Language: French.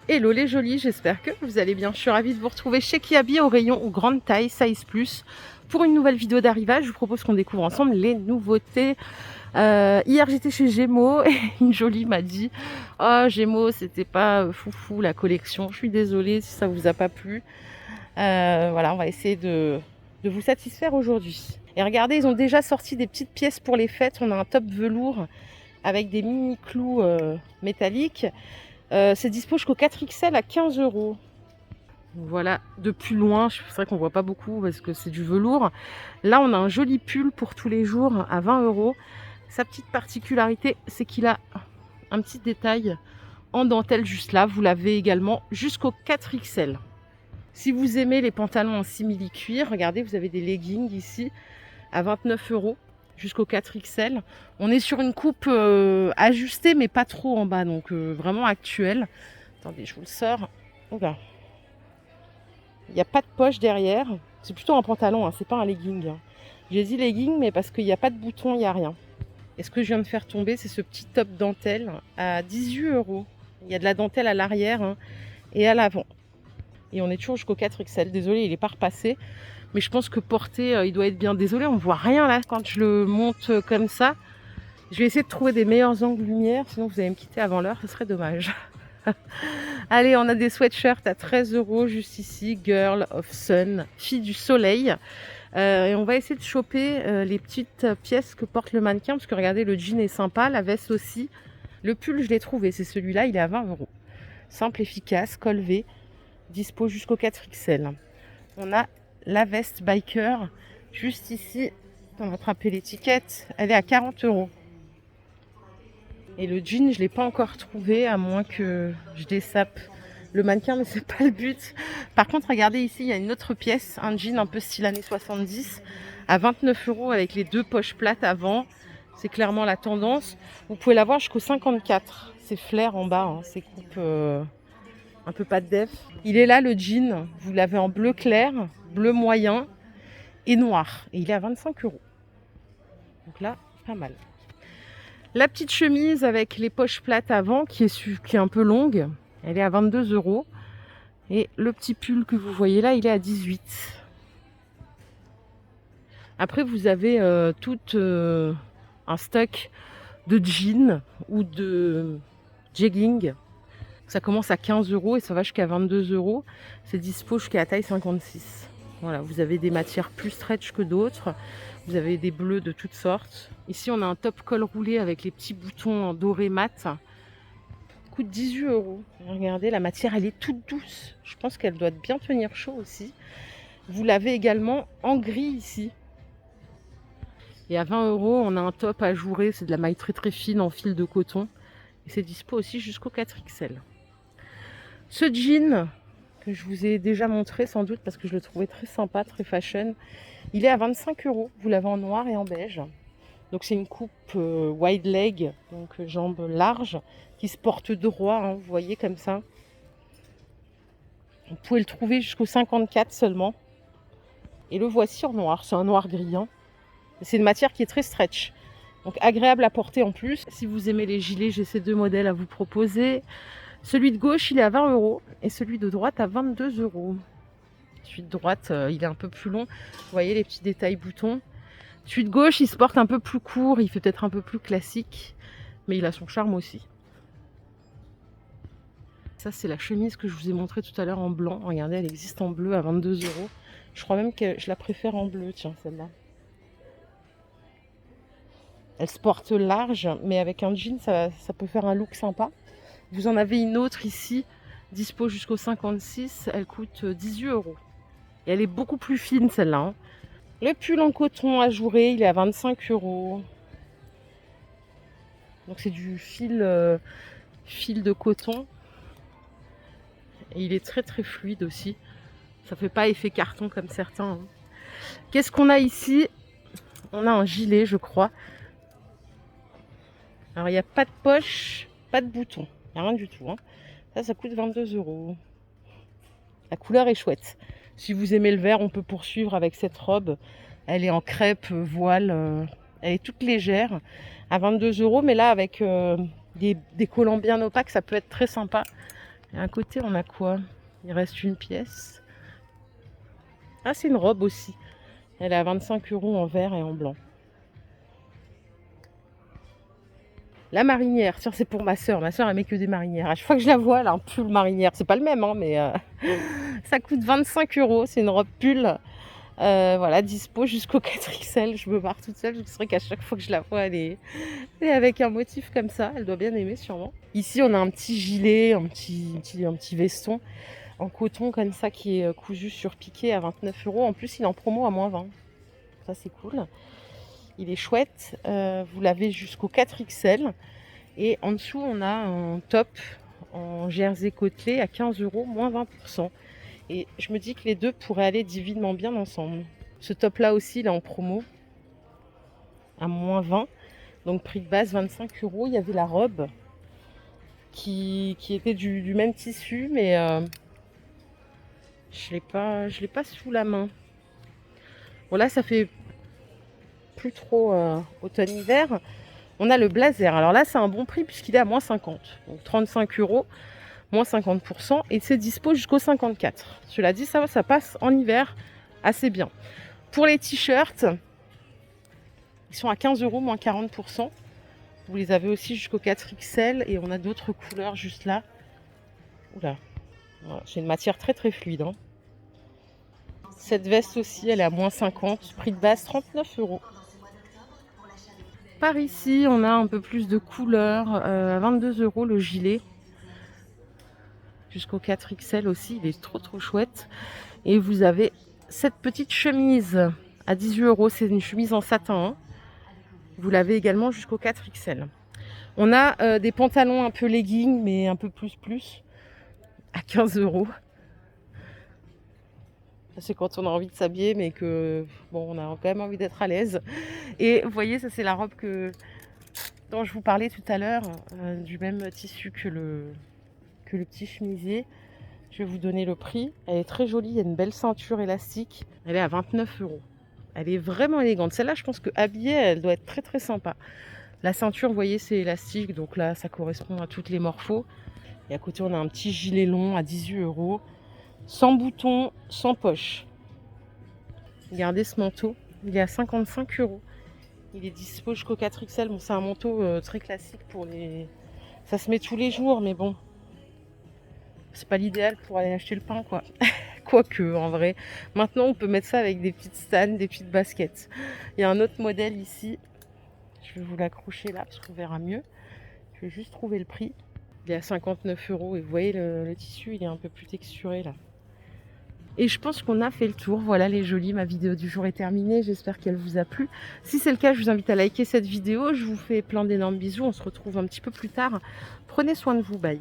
Hello les jolis, j'espère que vous allez bien. Je suis ravie de vous retrouver chez Kiabi au rayon grande taille, size plus, pour une nouvelle vidéo d'arrivage. Je vous propose qu'on découvre ensemble les nouveautés. Hier j'étais chez Gémeaux et une jolie m'a dit «Oh Gémeaux, c'était pas foufou la collection, je suis désolée si ça vous a pas plu». Voilà, on va essayer de vous satisfaire aujourd'hui. Et regardez, ils ont déjà sorti des petites pièces pour les fêtes. On a un top velours avec des mini clous métalliques. C'est dispo jusqu'au 4XL à 15 €. Voilà, de plus loin, c'est vrai qu'on voit pas beaucoup parce que c'est du velours. Là, on a un joli pull pour tous les jours à 20 €. Sa petite particularité, c'est qu'il a un petit détail en dentelle juste là. Vous l'avez également jusqu'au 4XL. Si vous aimez les pantalons en simili-cuir, regardez, vous avez des leggings ici à 29 € jusqu'au 4XL. On est sur une coupe ajustée, mais pas trop en bas, donc vraiment actuelle. Attendez, je vous le sors. Oula. Il n'y a pas de poche derrière. C'est plutôt un pantalon, hein, c'est pas un legging. J'ai dit legging, mais parce qu'il n'y a pas de bouton, il n'y a rien. Et ce que je viens de faire tomber, c'est ce petit top dentelle à 18 €. Il y a de la dentelle à l'arrière hein, et à l'avant. Et on est toujours jusqu'au 4XL. Désolé, il n'est pas repassé. Mais je pense que porté, il doit être bien. Désolé, on ne voit rien là quand je le monte comme ça. Je vais essayer de trouver des meilleurs angles lumière, sinon vous allez me quitter avant l'heure, ce serait dommage. Allez, on a des sweatshirts à 13 € juste ici. Girl of Sun, fille du soleil. Et on va essayer de choper les petites pièces que porte le mannequin, parce que regardez, le jean est sympa, la veste aussi. Le pull, je l'ai trouvé, c'est celui-là, il est à 20 €. Simple, efficace, col V, dispo jusqu'au 4XL. On a la veste biker, juste ici, on va attraper l'étiquette, elle est à 40 €. Et le jean, je ne l'ai pas encore trouvé, à moins que je dessape le mannequin, mais c'est pas le but. Par contre, regardez ici, il y a une autre pièce, un jean un peu style années 70, à 29 € avec les deux poches plates avant. C'est clairement la tendance. Vous pouvez l'avoir jusqu'au 54. C'est flair en bas, hein, c'est coupe un peu pas de def. Il est là le jean, vous l'avez en bleu clair, bleu moyen et noir. Et il est à 25 €. Donc là, pas mal. La petite chemise avec les poches plates avant qui est un peu longue, elle est à 22 €. Et le petit pull que vous voyez là, il est à 18 €. Après, vous avez tout un stock de jeans ou de jeggings. Ça commence à 15 € et ça va jusqu'à 22 €. C'est dispo jusqu'à la taille 56. Voilà, vous avez des matières plus stretch que d'autres. Vous avez des bleus de toutes sortes. Ici, on a un top col roulé avec les petits boutons en doré mat. Coûte 18 €. Regardez, la matière, elle est toute douce. Je pense qu'elle doit bien tenir chaud aussi. Vous l'avez également en gris ici. Et à 20 €, on a un top ajouré. C'est de la maille très très fine en fil de coton. Et c'est dispo aussi jusqu'au 4XL. Ce jean, que je vous ai déjà montré sans doute parce que je le trouvais très sympa, très fashion, il est à 25 €. Vous l'avez en noir et en beige. Donc c'est une coupe wide leg, donc jambes larges, qui se porte droit, hein, vous voyez comme ça. Vous pouvez le trouver jusqu'au 54 seulement. Et le voici en noir, c'est un noir gris. Hein. C'est une matière qui est très stretch. Donc agréable à porter en plus. Si vous aimez les gilets, j'ai ces deux modèles à vous proposer. Celui de gauche, il est à 20 € et celui de droite à 22 €. Celui de droite, il est un peu plus long. Vous voyez les petits détails boutons. Celui de gauche, il se porte un peu plus court, il fait peut-être un peu plus classique, mais il a son charme aussi. Ça, c'est la chemise que je vous ai montrée tout à l'heure en blanc. Regardez, elle existe en bleu à 22 €. Je crois même que je la préfère en bleu, tiens, celle-là. Elle se porte large, mais avec un jean, ça peut faire un look sympa. Vous en avez une autre ici, dispo jusqu'au 56. Elle coûte 18 €. Et elle est beaucoup plus fine, celle-là. Hein. Le pull en coton ajouré, il est à 25 €. Donc c'est du fil de coton. Et il est très très fluide aussi. Ça fait pas effet carton comme certains. Hein. Qu'est-ce qu'on a ici? On a un gilet, je crois. Alors il n'y a pas de poche, pas de bouton. Il n'y a rien du tout. Hein. Ça coûte 22 €. La couleur est chouette. Si vous aimez le vert, on peut poursuivre avec cette robe. Elle est en crêpe, voile. Elle est toute légère. À 22 €. Mais là, avec des collants bien opaques, ça peut être très sympa. Et à côté, on a quoi? Il reste une pièce. Ah, c'est une robe aussi. Elle est à 25 € en vert et en blanc. La marinière, tiens, c'est pour ma soeur. Ma soeur, elle met que des marinières. À chaque fois que je la vois, elle a un pull marinière. C'est pas le même, hein, mais ça coûte 25 €. C'est une robe pull. Voilà, dispo jusqu'au 4XL. Je me marre toute seule. C'est vrai qu'à chaque fois que je la vois, elle est avec un motif comme ça. Elle doit bien aimer, sûrement. Ici, on a un petit gilet, un petit veston en coton comme ça qui est cousu sur piqué à 29 €. En plus, il est en promo à -20. Ça, c'est cool. Il est chouette. Vous l'avez jusqu'au 4XL. Et en dessous, on a un top en jersey côtelé à 15 €, -20%. Et je me dis que les deux pourraient aller divinement bien ensemble. Ce top-là aussi, il est en promo à -20. Donc prix de base 25 €. Il y avait la robe qui était du même tissu, mais je l'ai pas sous la main. Bon là, ça fait plus trop automne-hiver. On a le blazer. Alors là, c'est un bon prix puisqu'il est à -50. Donc 35 €, -50%. Et c'est dispo jusqu'au 54. Cela dit, ça passe en hiver assez bien. Pour les t-shirts, ils sont à 15 €, -40%. Vous les avez aussi jusqu'au 4XL. Et on a d'autres couleurs juste là. Oula, voilà, c'est une matière très très fluide, hein. Cette veste aussi, elle est à -50. Prix de base 39 €. Par ici, on a un peu plus de couleurs. À 22 € le gilet. Jusqu'au 4XL aussi, il est trop chouette. Et vous avez cette petite chemise à 18 €. C'est une chemise en satin, hein. Vous l'avez également jusqu'au 4XL. On a des pantalons un peu leggings, mais un peu plus, à 15 €. C'est quand on a envie de s'habiller, mais que bon, on a quand même envie d'être à l'aise. Et vous voyez, ça c'est la robe dont je vous parlais tout à l'heure, du même tissu que le petit chemisier. Je vais vous donner le prix. Elle est très jolie, il y a une belle ceinture élastique. Elle est à 29 €. Elle est vraiment élégante. Celle-là, je pense que habillée, elle doit être très très sympa. La ceinture, vous voyez, c'est élastique, donc là, ça correspond à toutes les morphos. Et à côté, on a un petit gilet long à 18 €, sans bouton, sans poche. Regardez ce manteau, il est à 55 €. Il est dispo jusqu'au 4XL. Bon, c'est un manteau très classique pour les... Ça se met tous les jours, mais bon, c'est pas l'idéal pour aller acheter le pain, quoi. Quoique, en vrai. Maintenant, on peut mettre ça avec des petites stanes, des petites baskets. Il y a un autre modèle ici. Je vais vous l'accrocher là, parce qu'on verra mieux. Je vais juste trouver le prix. Il est à 59 € et vous voyez, le tissu, il est un peu plus texturé là. Et je pense qu'on a fait le tour. Voilà les jolis, ma vidéo du jour est terminée. J'espère qu'elle vous a plu. Si c'est le cas, je vous invite à liker cette vidéo. Je vous fais plein d'énormes bisous. On se retrouve un petit peu plus tard. Prenez soin de vous. Bye.